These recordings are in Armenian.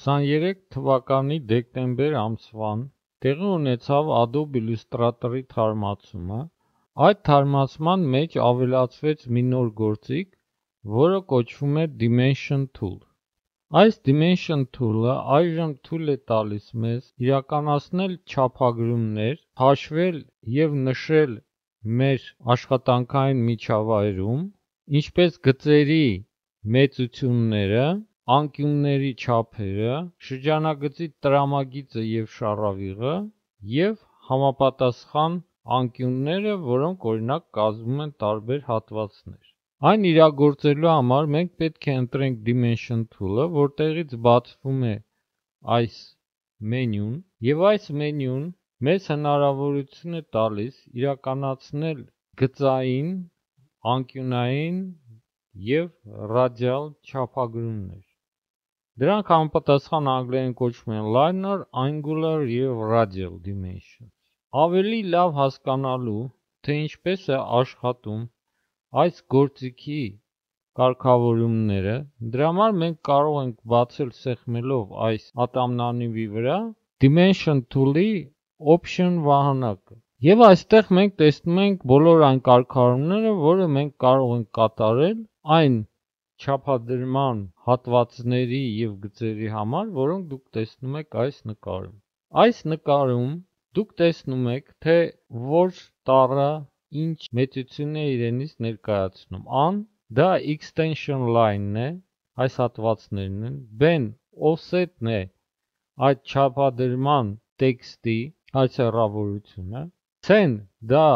2023 թվականի դեկտեմբեր ամսվան տեղի ունեցավ Adobe Illustrator-ի թարմացումը։ Այդ թարմացման մեջ ավելացվեց մի նոր գործիք, որը կոչվում է Dimension Tool։ Այս Dimension Tool-ը այժմ թույլ է տալիս մեզ իրականացնել չափագրումներ, հաշվել և նշել մեր աշխատանքային միջավայրում, ինչպես գծերի մեծությունները, անկյունների չափերը, շրջանագծի տրամագիծը և շառավիղը և համապատասխան անկյունները, որոնք օրինակ կազմում են տարբեր հատվածներ։ Այն իրագործելու համար մենք պետք է ընտրենք Dimension Tool-ը, որտեղից բացվում է այս մենյուն, և այս մենյուն մեզ հնարավորություն է տալիս իրականացնել գծային, անկյունային և ռադիալ չափագրումներ։ Դրանք համապատասխան անգլերեն կոչվում են Linear, Angular և Radial Dimensions։ Ավելի լավ հասկանալու, թե ինչպես է աշխատում այս գործիքի կարգավորումները, դրա համար մենք կարող ենք բացել սեղմելով այս ատամնանիվի վրա Dimension Tool-ի Option վահանակը։ Եվ այստեղ մենք տեսնում ենք բոլոր այն կարգավորումները, որը մենք կարող ենք կատարել այն չափադրման հատվածների և գծերի համար, որոնք դուք տեսնում եք այս նկարում։ Այս նկարում դուք տեսնում եք, թե որ տառը ինչ մեծություն է իրենից ներկայացնում։ An դա extension line-ն է, այս հատվածներն են, B-ն offset-ն է այդ չափադրման տեքստի, այս հեռավորությունը, C-ն դա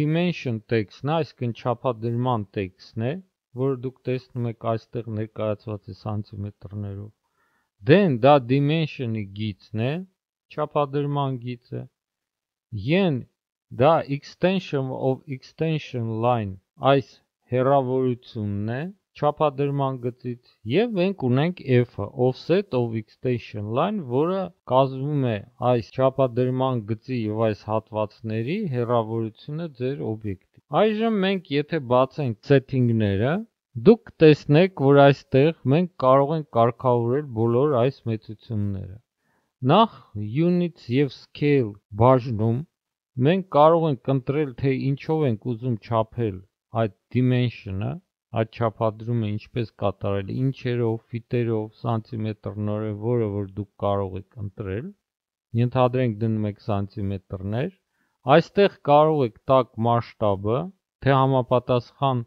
dimension text-ն է, այսինքն չափադրման տեքստն է, որը դուք տեսնում եք այստեղ ներկայացված է սանտիմետրներով, D-ն դա dimension-ի գիծն է, չափադրման գիծը, E-ն դա extension of extension line, այս հեռավորությունն է չափադրման գծից, և մենք ունենք F-ը, offset of extension line, որը կազմում է այս չափադրման գծի և այս հատվածների հեռավորությունը ձեր օբյեկտի։ Այժմ մենք եթե բացենք setting-ները, դուք կտեսնեք, որ այստեղ մենք կարող ենք կարգավորել բոլոր այս մեծությունները։ Նախ Units և Scale բաժնում մենք կարող ենք ընտրել, թե ինչով ենք ուզում չափել այդ dimension-ը, այդ չափադրումը ինչպես կատարել, ինչերով, ֆիտերով, սանտիմետրներով, որը որ դուք կարող եք ընտրել, ենթադրենք դնում եք սանտիմետրներ, այստեղ կարող եք տաք մասշտաբը, թե համապատասխան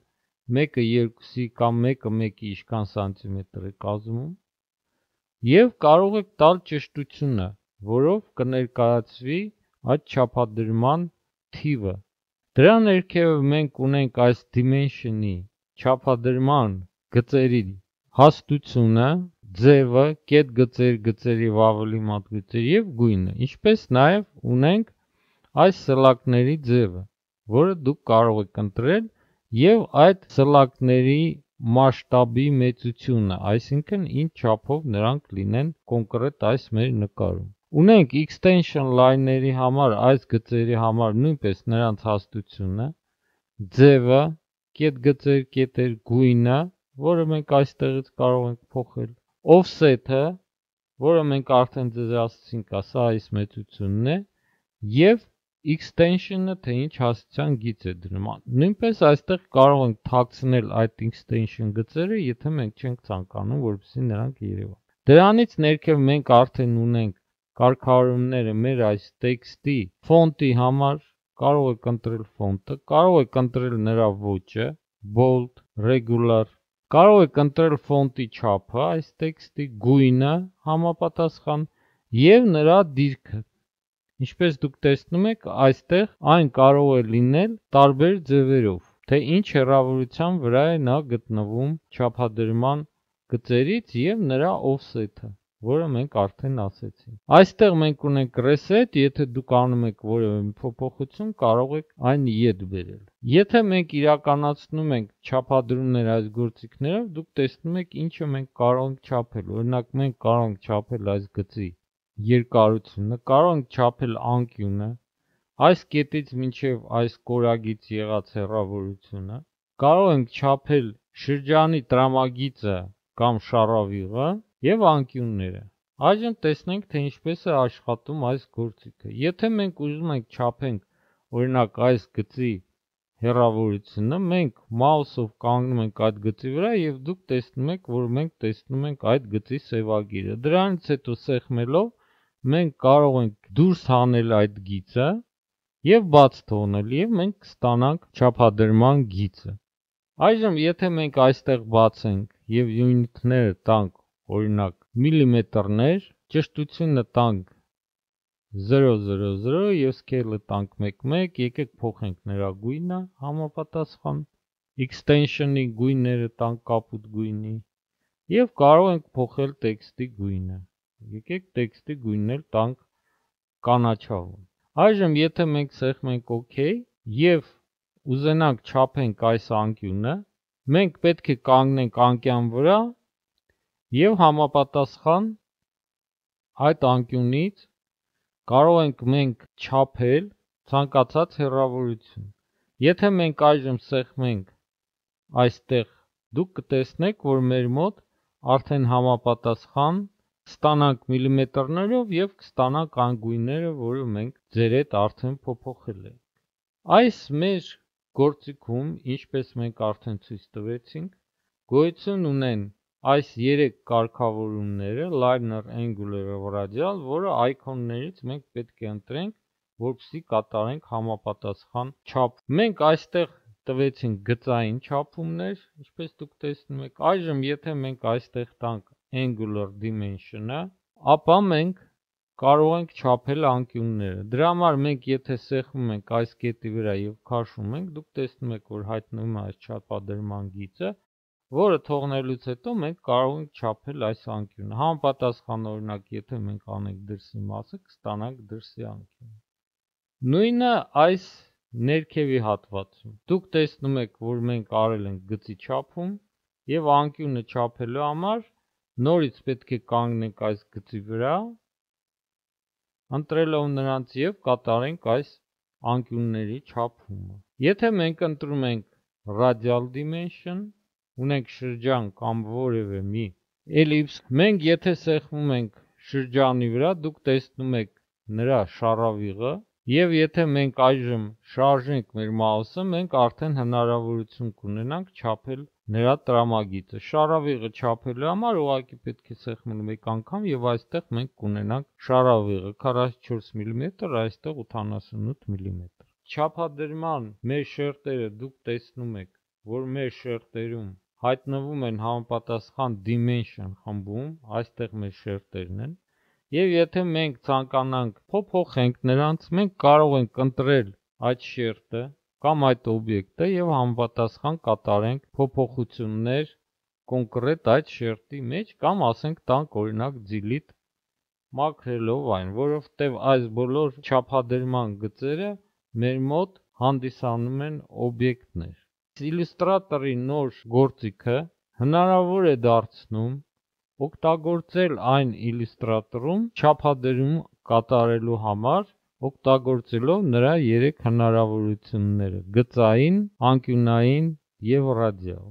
1:2-ի կամ 1:1-ի ինչքան սանտիմետր է կազմում, և կարող եք տալ ճշտությունը, որով կներկայացվի այդ չափադրման թիվը։ Դրա ներքևը մենք ունենք այս dimension-ի չափադրման գծերի հաստությունը, ձևը, կետգծեր, գծերի և ավելի մոտ գծեր և գույնը, ինչպես նաև ունենք այս սլակների ձևը, որը դուք կարող եք ընտրել և այդ սլակների մասշտաբի մեծությունը, այսինքն ինչ չափով նրանք լինեն կոնկրետ այս մեր նկարում։ Ունենք extension line-ների համար, այս գծերի համար նույնպես նրանց հաստությունը, ձևը, կետգծեր, կետեր, գույնը, որը մենք այստեղից կարող ենք փոխել, offset-ը, որը մենք արդեն ձեզ ասացինք, սա այս մեծությունն է, և extension-ը, թե ինչ հաստության գիծ է դնում։ Նույնպես այստեղ կարող ենք թաքցնել այդ extension գծերը, եթե մենք չենք ցանկանում, որպեսզի նրանք երևան։ Դրանից ներքև մենք արդեն ունենք կարգավորումները մեր այս տեքստի ֆոնտի համար, կարող եք ընտրել ֆոնտը, կարող եք ընտրել նրա ոճը, bold, regular, կարող եք ընտրել ֆոնտի չափը, այս տեքստի գույնը համապատասխան և նրա դիրքը։ Ինչպես դուք տեսնում եք, այստեղ այն կարող է լինել տարբեր ձևերով, թե ինչ հեռավորության վրա է նա գտնվում չափադրման գծերից և նրա offset-ը, որը մենք արդեն ասեցինք։ Այստեղ մենք ունենք reset, եթե դուք անում եք որևէ փոփոխություն, կարող եք այն ետ բերել։ Եթե մենք իրականացնում ենք չափադրումներ այս գործիքներով, դուք տեսնում եք ինչը մենք կարող ենք չափել։ Օրինակ մենք կարող ենք չափել այս գծի երկարությունը, կարող ենք չափել անկյունը, այս կետից մինչև այս կորագից եղած հեռավորությունը, կարող ենք չափել շրջանի տրամագիծը կամ շառավիղը և անկյունները։ Այժմ տեսնենք, թե ինչպես է աշխատում այս գործիքը։ Եթե մենք ուզում ենք չափենք, օրինակ, այս գծի հեռավորությունը, մենք մաուսով կանգնում ենք այդ գծի վրա եւ դուք տեսնում եք, որ մենք տեսնում ենք այդ գծի սևագիրը։ Դրանից հետո սեղմելով մենք կարող ենք դուրս հանել այդ գիծը եւ բաց թողնել եւ մենք կստանանք չափադրման գիծը։ Այժմ եթե մենք այստեղ բացենք եւ յունիտները տանք, օրինակ միլիմետրներ, ճշտությունը տանք 0,00 եւ scale-ը տանք 1,1, եկեք փոխենք նրա գույնը համապատասխան, extension-ի գույները տանք կապույտ գույնի եւ կարող ենք փոխել տեքստի գույնը։ Եկեք տեքստի գույնն էլ տանք կանաչավուն։ Այժմ եթե մենք սեղմենք OK եւ ուզենանք չափենք այս անկյունը, մենք պետք է կանգնենք անկյան վրա եւ համապատասխան այդ անկյունից կարող ենք մենք չափել ցանկացած հեռավորություն։ Եթե մենք այժմ սեղմենք այստեղ, դուք կտեսնեք, որ մեր մոտ արդեն համապատասխան կստանանք միլիմետրներով եւ կստանանք այն գույները, որը մենք ձեր հետ արդեն փոփոխել ենք։ Այս մեր գործիքում, ինչպես մենք արդեն ցույց տվեցինք, գոյություն ունեն այս 3 կարգավորումները linear, angular եւ radial, որը այքոններից մենք պետք է ընտրենք, որպեսզի կատարենք համապատասխան չափ։ Մենք այստեղ տվեցինք գծային չափումներ, ինչպես դուք տեսնում եք։ Այժմ եթե մենք այստեղ տանք angular dimension-ը, ապա մենք կարող ենք չափել անկյունները։ Դրա համար մենք եթե սեղմում ենք այս կետի վրա եւ քաշում ենք, դուք տեսնում եք, որ հայտնվում է այս չափադրման գիծը, որը թողնելուց հետո մենք կարող ենք չափել այս անկյունը։ Համապատասխան օրինակ, եթե մենք անենք դրսի մասը, կստանանք դրսի անկյուն։ Նույնը այս ներքևի հատվածում։ Դուք տեսնում եք, որ մենք արել ենք գծի չափում եւ անկյունը չափելու համար նորից պետք է կանգնենք այս գծի վրա, ընտրելով նրանց եւ կատարենք այս անկյունների չափումը։ Եթե մենք ընտրում ենք radial dimension, ունենք շրջան կամ որևէ մի էլիպս, մենք եթե սեղմում ենք շրջանի վրա, դուք տեսնում եք նրա շարավիղը եւ եթե մենք այժմ շարժենք մեր մաուսը, մենք արդեն հնարավորություն կունենանք չափել նրա տրամագիծը։ Շարավիղը չափելու համար ուղղակի պետք է սեղմել մեկ անգամ եւ այստեղ մենք կունենանք շարավիղը 44 մմ, այստեղ 88 մմ։ Չափադրման մեր շերտերը դուք տեսնում եք, որ մեր շերտերում հայտնվում են համապատասխան dimension խմբում, այստեղ մեր շերտերն են, եւ եթե մենք ցանկանանք փոփոխենք նրանց, մենք կարող ենք ընտրել այդ շերտը կամ այդ օբյեկտը եւ համապատասխան կատարենք փոփոխություններ կոնկրետ այդ շերտի մեջ կամ ասենք տանք օրինակ delete մաքրելով այն, որովհետեւ այս բոլոր չափադրման գծերը մեր մոտ հանդիսանում են օբյեկտներ։ Illustrator-ի նոր գործիքը հնարավոր է դարձնում օգտագործել այն Illustrator-ում չափադրում կատարելու համար, օգտագործելով նրա 3 հնարավորությունները՝ գծային, անկյունային եւ radial։